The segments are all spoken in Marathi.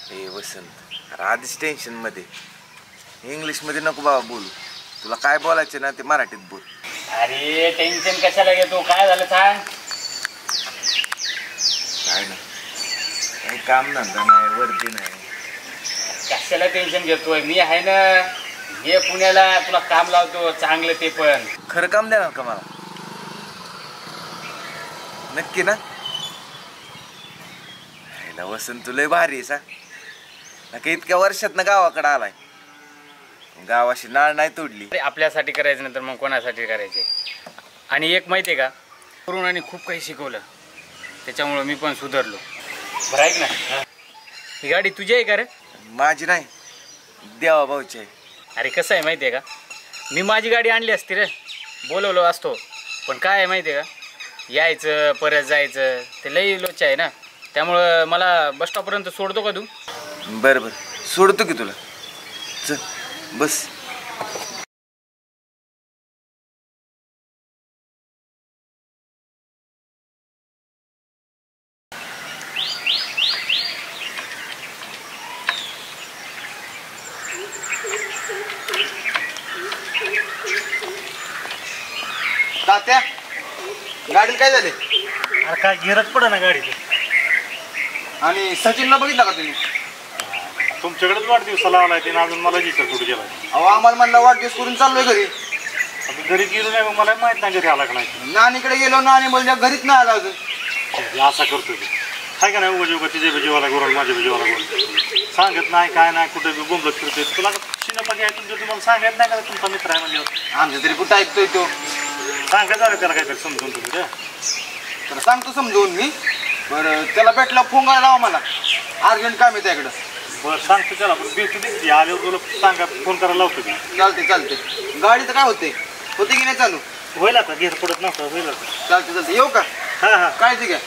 ए वसंत, अरे आधीच टेन्शन मध्ये. इंग्लिश मध्ये नको बाबा बोलू. तुला काय बोलायचं ना ते मराठीत बोल. अरे टेन्शन कशाला घेतो? काय झालं सांग. काय ना, काही काम धंदा नाही, वरती नाही. कशाला टेन्शन घेतोय? मी आहे ना, ये पुण्याला, तुला काम लावतो चांगलं, ते पण खरं काम देणार का मला? नक्की ना? वसंत तुला भारी सा नका. इतक्या वर्षात ना गावाकडे आलाय, गावाशी नाळ नाही तोडली. आपल्यासाठी करायचं नंतर मग कोणासाठी करायचे. आणि एक माहिती आहे का, तरुणांनी खूप काही शिकवलं, त्याच्यामुळं मी पण सुधारलो. बरं ऐक ना, ही गाडी तुझी आहे का रे? माझी नाही, देवा भाऊची आहे. अरे कसं आहे माहिती आहे का, मी माझी गाडी आणली असती रे, बोलवलो असतो. पण काय आहे माहिती आहे का, यायचं परत जायचं ते लई लोच आहे ना, त्यामुळं मला बस स्टॉपपर्यंत सोडतो का तू? बरं बरं, सोडतो की तुला. चल बस. तात्या, गाडीला काय झाले? अरे काय गिरच पड ना गाडीची. आणि सचिनला बघितला का तुम्ही? तुमच्याकडेच वाढदिवसाला आलाय ते, अजून मला विचार कुठे गेला. अहो आम्हाला म्हणलं वाढदिवस करून चाललोय घरी. घरी गेलो नाही, मग मला माहित नाही घरी आला का नाही. नानीकडे गेलो, नानी बोलल्या घरीच नाही आला अजून. असा करतो तू काय का नाही, उगाच उगा तिच्या जीवाला करून माझ्या जीवाला करून सांगत नाही, काय नाही, कुठे बोंबलत फिरतोय. तुला शिनपती आहे तुमच्या, तुम्हाला सांगत नाही का तुमचा मित्र आहे म्हणजे? आमच्या तरी कुठं ऐकतोय तो. सांगत झालं त्याला काहीतरी समजून तुम्ही रे. तर सांगतो समजवून मी. बरं त्याला भेटला, फोन करायला लावा मला, अर्जंट काम आहे त्याकडं. बरं सांगतो त्याला, पण भेटू दे आल्यावर तुला सांगा, फोन करायला लावतो मी. चालते चालते. गाडी तर काय होते की नाही चालू? होईल आता, घेर पडत नव्हतं, होईल आता. चालते चालते. येऊ का? हां हां, काळजी घ्या.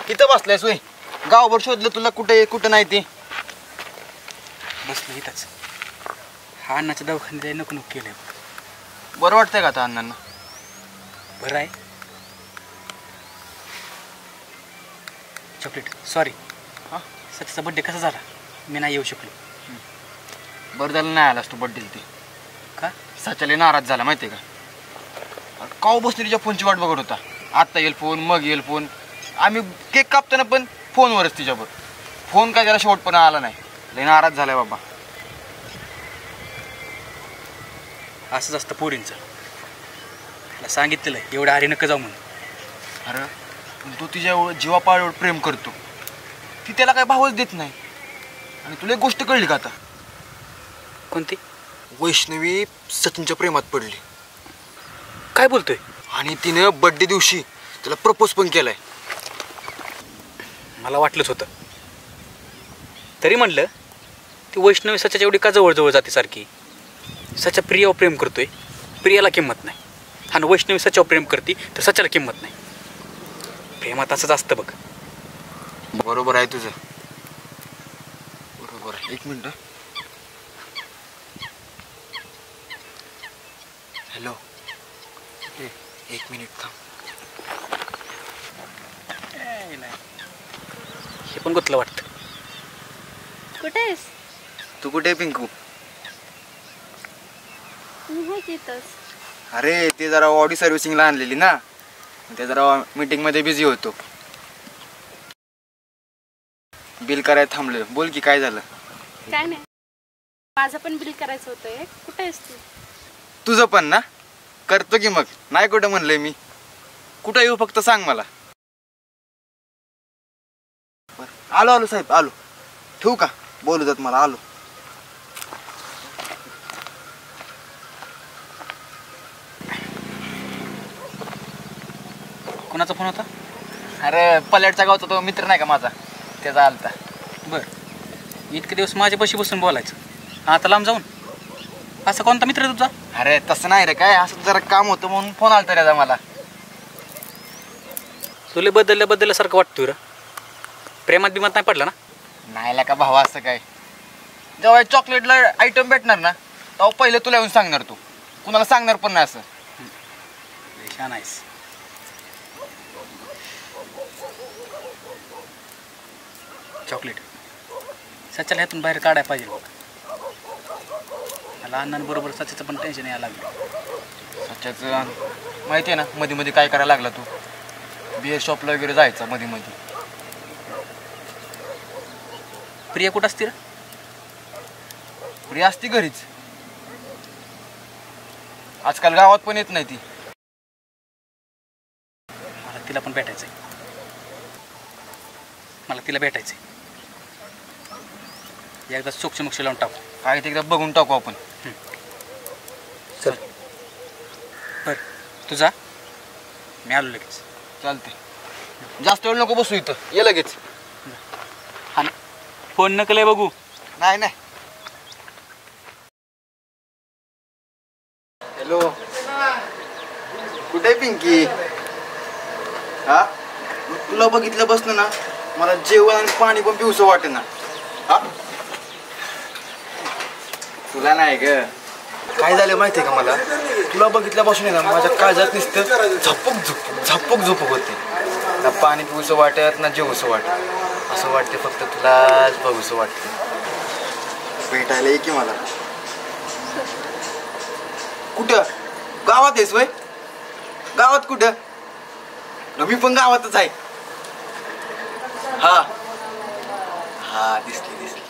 इथं बसलायस होय? गावभर शोधलं तुला, कुठे कुठं नाही ते. बसलो इथंच. हा अण्णाच्या दवाखान्यात नको नको केलं. बरं वाटतंय का आता अण्णांना? बरं आहे. Chocolate sorry. हां सचिनचा बड्डे कसा झाला? मी नाही येऊ शकलो. बरं झालं नाही आलास तू बड्डेला. ते का? सच्याला नाराज झाला माहिती आहे का? काव बसली तिच्या फोनची वाट बघत होता. आत्ता येईल फोन, मग येईल फोन. आम्ही केक कापताना पण फोनवरच तिच्यावर. फोन काय त्याला शेवटपणा आला नाही. लय नाराज झालाय बाबा. असंच असतं पोरींचं. त्याला सांगितलेलं एवढं आरी नका जाऊ म्हणून. अरे तो तिच्या जीवापाड प्रेम करतो, ती त्याला काय भावच देत नाही. आणि तुला एक गोष्ट कळली का आता? कोणती? वैष्णवी सचिनच्या प्रेमात पडली. काय बोलतोय? आणि तिनं बड्डे दिवशी त्याला प्रपोज पण केलाय. मला वाटलंच होतं. तरी म्हणलं ती वैष्णवी सच्याच्या एवढी का जवळजवळ जाते सारखी? सच्या प्रियावर प्रेम करतोय, प्रियाला किंमत नाही. आणि वैष्णवी सच्यावर प्रेम करते तर सच्याला किंमत नाही. प्रेमात असंच असतं बघ. बरोबर आहे तुझं, बरोबर आहे. एक मिनिट. हॅलो, एक मिनिट थांब. हे पण गुतलं वाटतं. कुठे आहेस? तू कुठे आहे पिंकू? अरे ते जरा ऑडी सर्व्हिसिंगला आणलेली ना, ते जरा मीटिंग मध्ये बिझी होतो. बिल करायला थांबलं. बोल की काय झालं? काय नाही, माझं पण बिल करायचं होतं. कुठे आहेस तू? तुझं पण ना? करतो की. मग नाही कुठं म्हणलंय मी. कुठं येऊ फक्त सांग मला. आलो आलो साहेब, आलो. ठेवू का? बोलू जात मला. आलो. कोणाचा फोन होता? अरे पल्याडच्या गावचा तो मित्र नाही का माझा, त्याचा आलता. बरं इतके दिवस माझ्यापाशी बसून बोलायचं आता लांब जाऊन असा कोणता मित्र आहे तुझा? अरे तसं नाही रे, काय असं जरा काम होतं म्हणून फोन आलता त्याचा मला. तुला बदलल्यासारखं वाटतोय रे. प्रेमात बिमात नाही पडला ना? नाही का भावा, असं काय जेव्हा चॉकलेटला आयटम भेटणार ना तेव्हा पहिलं तुला येऊन सांगणार, तू कुणाला सांगणार पण नाही असं. छान आहेस. चॉकलेट सच्याला ह्यातून बाहेर काढायला पाहिजे बघ. मला अण्णांबरोबर सच्याचं पण टेन्शन यायला लागलं. सच्याचं माहिती आहे ना, मध्ये मध्ये काय करायला लागला तू. बिअर शॉपला वगैरे जायचा मध्ये मध्ये. प्रिया कुठं असते रे? प्रिया असती घरीच. आजकाल गावात पण येत नाही ती. मला तिला पण भेटायचंय. मला तिला भेटायचंय. एकदा सोक्षमोक्ष लावून टाकू. काय ते एकदा बघून टाकू आपण. चल बरं तू जा, मी आलो लगेच. चालते. जास्त वेळ नको बसू इथं, ये लगेच. आणि फोन नकलय बघू. नाही नाही. हॅलो, कुठे पिंकी? हा तुला बघितलं बसलं ना मला जेवण आणि पाणी पण पिऊसं वाटे ना. हा तुला नाही ग, काय झालं माहितीये का, मला तुला बघितल्यापासून आहे ना माझ्या काळजात नुसतं झपक झोपक होते. ना पाणी पिऊसं वाटत ना जेवूसं वाटत. असं वाटते फक्त तुलाच बघूसं वाटते. भेटायला ये की मला. कुठं? गावात आहेस वय? गावात कुठं? मी पण गावातच आहे. हा हा दिसली दिसली.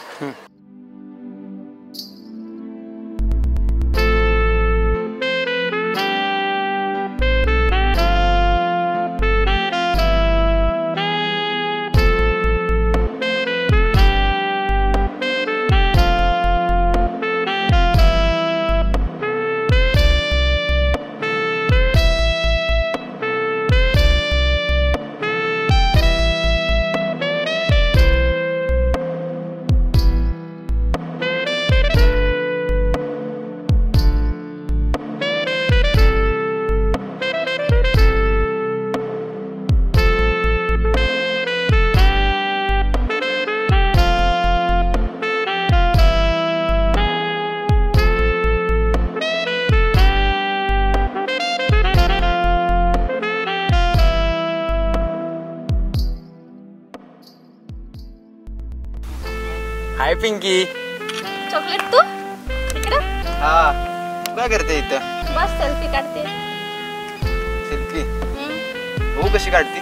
हाय पिंकी. चॉकलेट तू इकडं? हा काय करते इथं? बस सेल्फी काढते. सेल्फी? हो कशी काढते?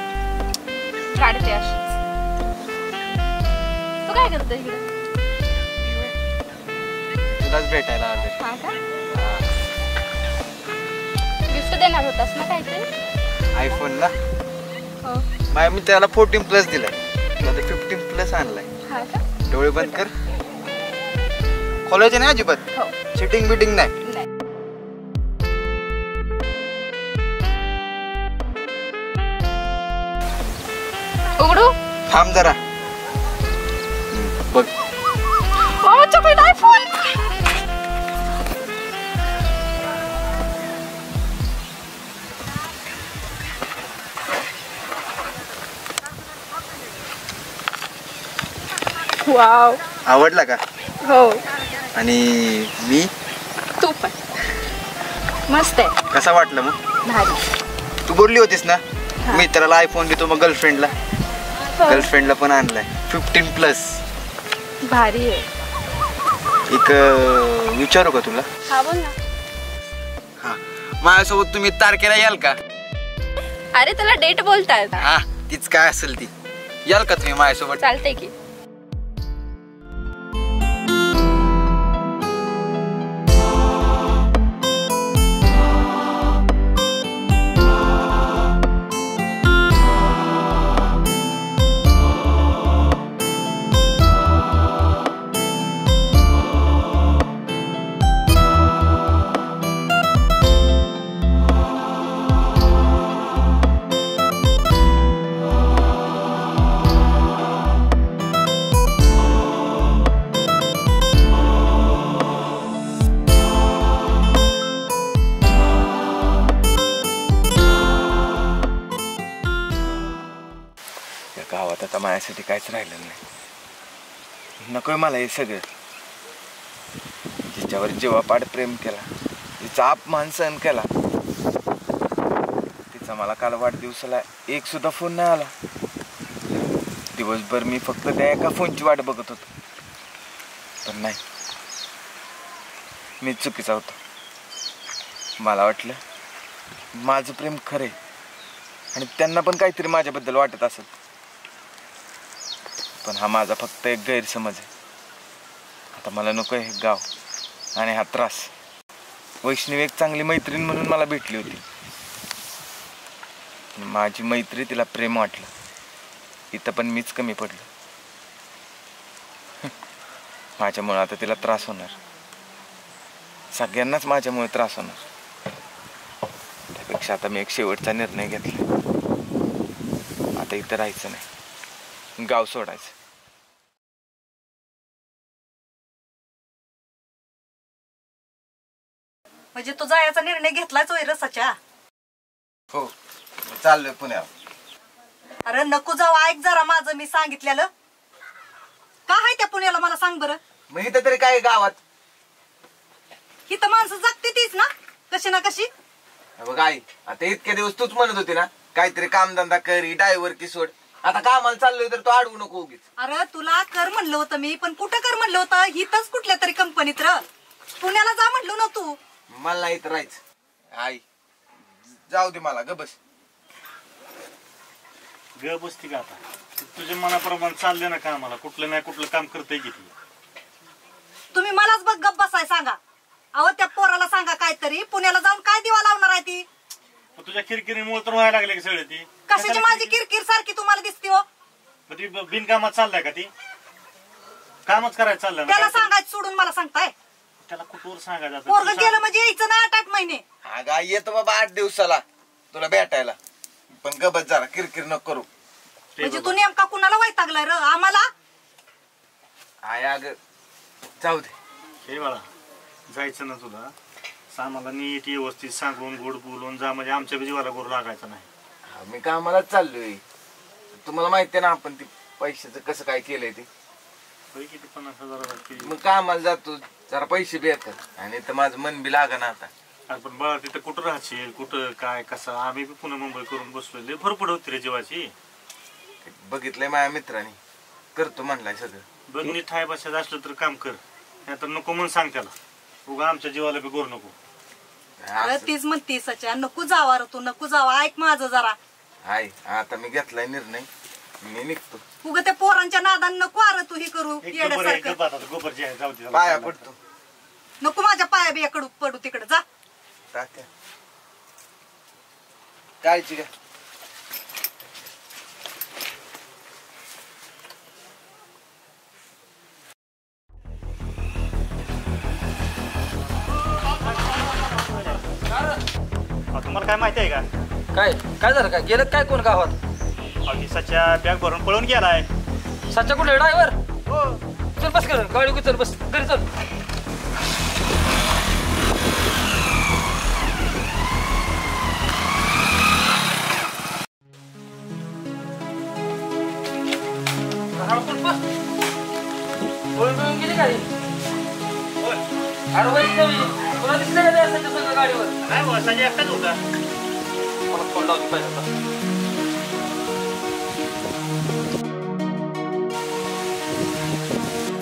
काढते अशीच. तू काय करते इकडं? तुलाच भेटायला आले. हा का? गिफ्ट देणार होतास ना काहीतरी? आयफोनला हो. माझ्या मित्राला 14+ दिलाय. तुला ते 15+ आणलाय. हा का? डोळे बंद कर. खोलायचे नाही अजिबात. हो. चिटिंग बिटिंग नाही. नाही. उघडू? थांब जरा. बघ. ओ चॉकलेट आयफोन. वाव. आवडला का? हो. आणि मी तू पण मस्त आहे. कसा वाटलं मग? भारी. तू बोलली होतीस ना हा. मित्राला आयफोन देतो मग गर्लफ्रेंडला. हो. गर्लफ्रेंडला पण आणलाय 15+. भारी आहे. एक विचारू का तुला? हा बोल ना. हा माझ्यासोबत तुम्ही तारखेला याल का? अरे तुला डेट बोलतात. हा तीच काय असेल ती. याल का तुम्ही माझ्यासोबत? चालतंय की. आता माझ्यासाठी काहीच राहिलं नाही. नकोय मला हे सगळं. जिच्यावर जीवापाड प्रेम केला, तिचा अपमान सहन केला, तिचा मला काल वाढदिवसाला एक सुद्धा फोन नाही आला. दिवसभर मी फक्त त्या एका फोनची वाट बघत होतो. पण नाही, मी चुकीचा होतो. मला वाटलं माझं प्रेम खरंय आणि त्यांना पण काहीतरी माझ्याबद्दल वाटत असेल. पण हा माझा फक्त एक गैरसमज आहे. आता मला नको हे गाव आणि हा त्रास. वैष्णवी एक चांगली मैत्रीण म्हणून मला भेटली होती. माझी मैत्री तिला प्रेम वाटलं. इथं पण मीच कमी पडलो. माझ्यामुळे आता तिला त्रास होणार. सगळ्यांनाच माझ्यामुळे त्रास होणार. त्यापेक्षा आता मी एक शेवटचा निर्णय घेतला. आता इथं राहायचं नाही, गाव सोडायचं. म्हणजे तू जायचा निर्णय घेतलाच होय रसाच्या? हो, चाललोय पुण्यावर. अरे नको जाऊ, ऐक जरा माझं मी सांगितलेलं. का आहे त्या पुण्याला मला सांग बरं. मग इथं तरी काय गावात इथं माणसं जगते तीच ना कशी ना कशी. बघ आई, आता इतके दिवस तूच म्हणत होती ना काहीतरी कामधंदा करी, ड्रायव्हर की सोड. आता कामाला चाललोय तर तू अडवू नको उगीच. अरे तुला कर म्हणलं होतं मी, पण कुठं कर म्हणलं होतं. इथंच कुठल्या तरी कंपनीत र. पुण्याला जा म्हणलो ना तू. मला नाही इथं राहायचं. आई जाऊ दे मला, ग बस. ग बसती का आता? तुझ्या मनाप्रमाणे चालले ना कामाला. कुठलं नाही कुठलं काम करते की ती. तुम्ही मलाच बघ गप बसाय सांगा. अहो त्या पोराला सांगा काहीतरी. पुण्याला जाऊन काय दिवा लावणार आहे ती. तुझ्या किरकिरीमुळे तर व्हायला लागले की सगळे ती. कशाची माझी किरकिर सारखी तुम्हाला दिसते हो. ती बिनकामात चाललाय का ती? कामच करायचं चाललंय त्याला ना. सांगायचं सोडून मला सांगताय. त्याला कुठवर सांगायचं पोरग आता? गेलं म्हणजे यायचं ना 8-8 महिने. अगं आई, येतो बाबा 8 दिवसाला तुला भेटायला. पण ग बस जरा, किरकिर नको करू. म्हणजे तू नेमका कुणाला वैतागलाय र? आम्हाला. आई अगं जाऊ दे. हे बाळा, जायचं ना तुला. आम्हाला नीट व्यवस्थित सांगून गोड बोलून जा, म्हणजे आमच्या जीवाला गोड लागायचं नाही. हा, मी कामालाच चाललोय. तुम्हाला माहिती आहे ना आपण ते पैशाचं कसं काय केलंय ते. किती 50,000 मग कामाला जातो, जरा पैसे बी येतात आणि तर माझं मन बी लागा ना आता. पण बाळा तिथं कुठं राहशील, कुठं काय कसं. आम्ही बी पुणे मुंबई करून बसलोय. भरपूर होती रे जीवाची. बघितलंय माझ्या मित्रांनी, करतो म्हणलाय सगळं. बघ नीट ठाय बसायचं असलं तर काम कर, नाहीतर नको म्हणून सांग त्याला. उगा आमच्या जीवाला बी गोर नको. अरे तीच म्हणती सच्या, नको जावा रे तू, नको जावा. ऐक माझं जरा. हाय, आता मी घेतलाय निर्णय, मी निघतो. उगा त्या पोरांच्या नादान नको अरे तू ही करू एक येड्यासारखं. गोबर जे आहे जाऊ दे. पाया पडतो. नको माझ्या पाया बियाकडू पडू तिकडे जा. तात्या, काळजी घ्या. तुम्हाला काय माहिती आहे का? काय काय झालं? काय गेलं काय कोण गावात? दिवसाच्या बॅग भरून पळून गेलाय. सच्चा कुठे ड्रायव्हर? चल बस कर गाडी, चल बस घरी चल. गेली गाडी. अरे वैष्णवी तुला दिसलं का त्या सच्च्या सगळं गाडीवर? काय बसायचे एकटाच होता. मला फोन लावली पाहिजे होता.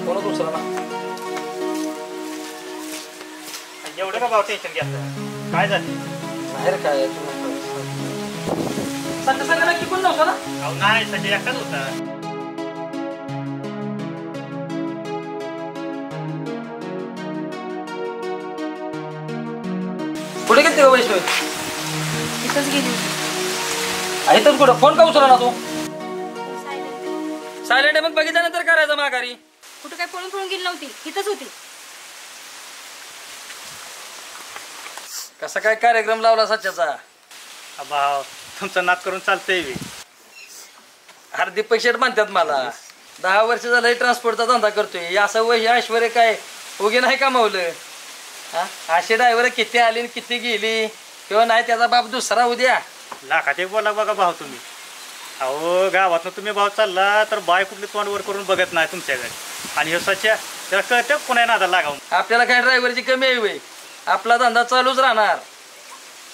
कोणा दुसरा ना एवढं का भाव टेन्शन घ्यायचं? काय झालं? बाहेर काय सध्या सगळं नक्की कोण नव्हतं ना? अहो नाही, सध्या एकटाच होता. कुठे गेलते वैष्णवी? इथंच गेली. आहे तर कुठं? फोन का उचला ना तू? सायलेंट. सायलेंट मग बघितल्यानंतर करायचं माघारी. कुठं काय पळून पळून गेली नव्हती, इथंच होती. कसा काय कार्यक्रम लावला सच्याचा? भाव तुमचा नाद करून चालतंय बी. हार्दिक पैसे म्हणतात मला. 10 वर्ष झालं ट्रान्सपोर्टचा धंदा करतोय. असं वय ऐश्वर्य काय उगे नाही कमावलं. हा, असे ड्रायव्हर किती आली आणि किती गेली किंवा नाही त्याचा बाप दुसरा उद्या. लाखात एक बोला बघा भाव तुम्ही. अहो गावातनं तुम्ही भाव चालला तर बाय कुठली तोंडवर करून बघत नाही तुमच्याकडे. आणि हे सच्या त्याला कळतं पुन्हा नादा लागावून. आपल्याला काय ड्रायव्हरची कमी आहे होय. आपला धंदा चालूच राहणार.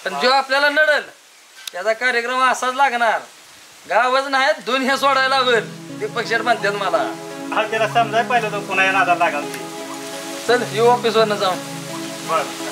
पण जो आपल्याला नडल त्याचा कार्यक्रम असाच लागणार. गावच नाही दुनिया सोडायला लागल. दीपक शेठ म्हणतात मला. हा त्याला समजाय पाहिलं तर पुन्हा नादा लागावं. चल येऊ ऑफिसवरनं जाऊन. बरं